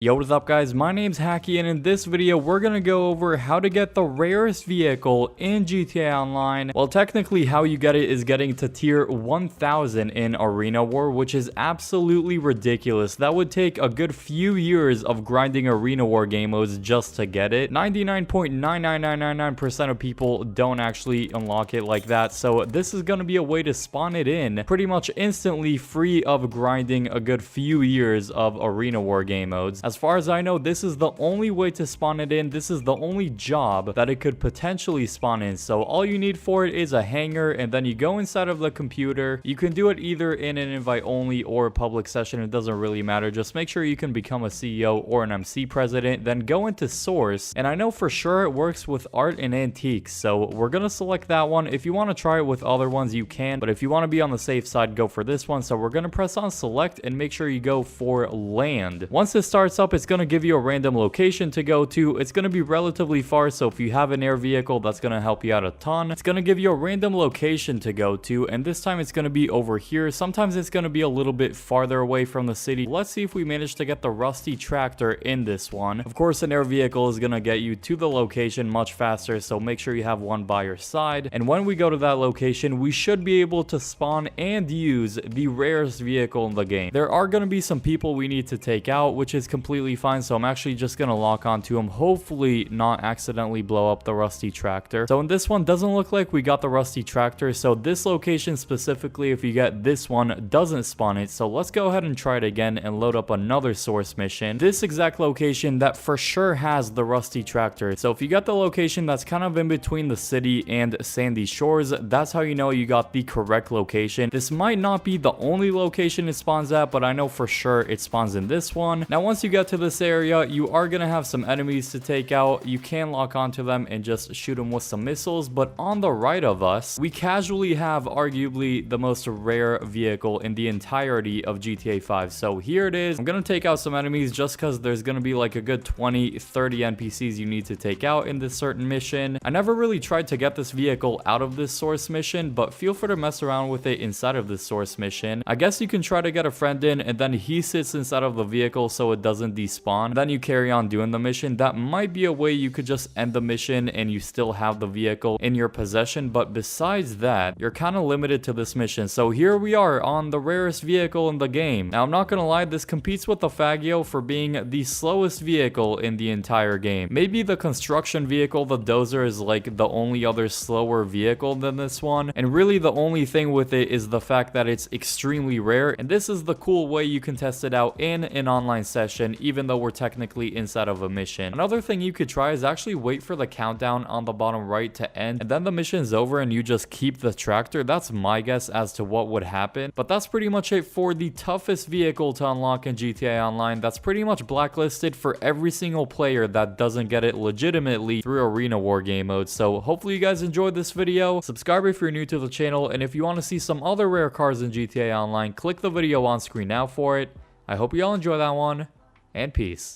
Yo, what is up guys, my name's Hakiii, and in this video we're gonna go over how to get the rarest vehicle in GTA Online. Well, technically how you get it is getting to tier 1000 in Arena War, which is absolutely ridiculous. That would take a good few years of grinding Arena War game modes just to get it. 99.99999% of people don't actually unlock it like that, so this is gonna be a way to spawn it in pretty much instantly, free of grinding a good few years of Arena War game modes. As far as I know, this is the only way to spawn it in. This is the only job that it could potentially spawn in. So all you need for it is a hangar, and then you go inside of the computer. You can do it either in an invite only or a public session. It doesn't really matter. Just make sure you can become a CEO or an MC president, then go into source. And I know for sure it works with art and antiques, so we're gonna select that one. If you want to try it with other ones, you can, but if you want to be on the safe side, go for this one. So we're gonna press on select and make sure you go for land. Once it starts up, it's going to give you a random location to go to. It's going to be relatively far, so if you have an air vehicle, that's going to help you out a ton. It's going to give you a random location to go to, and this time it's going to be over here. Sometimes it's going to be a little bit farther away from the city. Let's see if we manage to get the rusty tractor in this one. Of course, an air vehicle is going to get you to the location much faster, so make sure you have one by your side. And when we go to that location, we should be able to spawn and use the rarest vehicle in the game. There are going to be some people we need to take out, which is completely fine, so I'm actually just gonna lock onto him, hopefully not accidentally blow up the rusty tractor. So in this one, doesn't look like we got the rusty tractor, so this location specifically, if you get this one, doesn't spawn it. So let's go ahead and try it again and load up another source mission. This exact location that for sure has the rusty tractor. So if you got the location that's kind of in between the city and Sandy Shores, that's how you know you got the correct location. This might not be the only location it spawns at, but I know for sure it spawns in this one. Now once you get to this area, you are going to have some enemies to take out. You can lock onto them and just shoot them with some missiles, but on the right of us, we casually have arguably the most rare vehicle in the entirety of GTA 5. So here it is. I'm going to take out some enemies just because there's going to be like a good 20-30 NPCs you need to take out in this certain mission. I never really tried to get this vehicle out of this source mission, but feel free to mess around with it inside of this source mission. I guess you can try to get a friend in, and then he sits inside of the vehicle so it doesn't despawn. Then you carry on doing the mission. That might be a way you could just end the mission and you still have the vehicle in your possession, but besides that, you're kind of limited to this mission. So here we are on the rarest vehicle in the game. Now I'm not gonna lie, this competes with the Faggio for being the slowest vehicle in the entire game. Maybe the construction vehicle, the dozer, is like the only other slower vehicle than this one, and really the only thing with it is the fact that it's extremely rare, and this is the cool way you can test it out in an online session, even though we're technically inside of a mission. Another thing you could try is actually wait for the countdown on the bottom right to end, and then the mission's over and you just keep the tractor. That's my guess as to what would happen, but that's pretty much it for the toughest vehicle to unlock in GTA Online. That's pretty much blacklisted for every single player that doesn't get it legitimately through Arena War game mode. So hopefully you guys enjoyed this video. Subscribe if you're new to the channel, and if you want to see some other rare cars in GTA Online, click the video on screen now for it. I hope you all enjoy that one, and peace.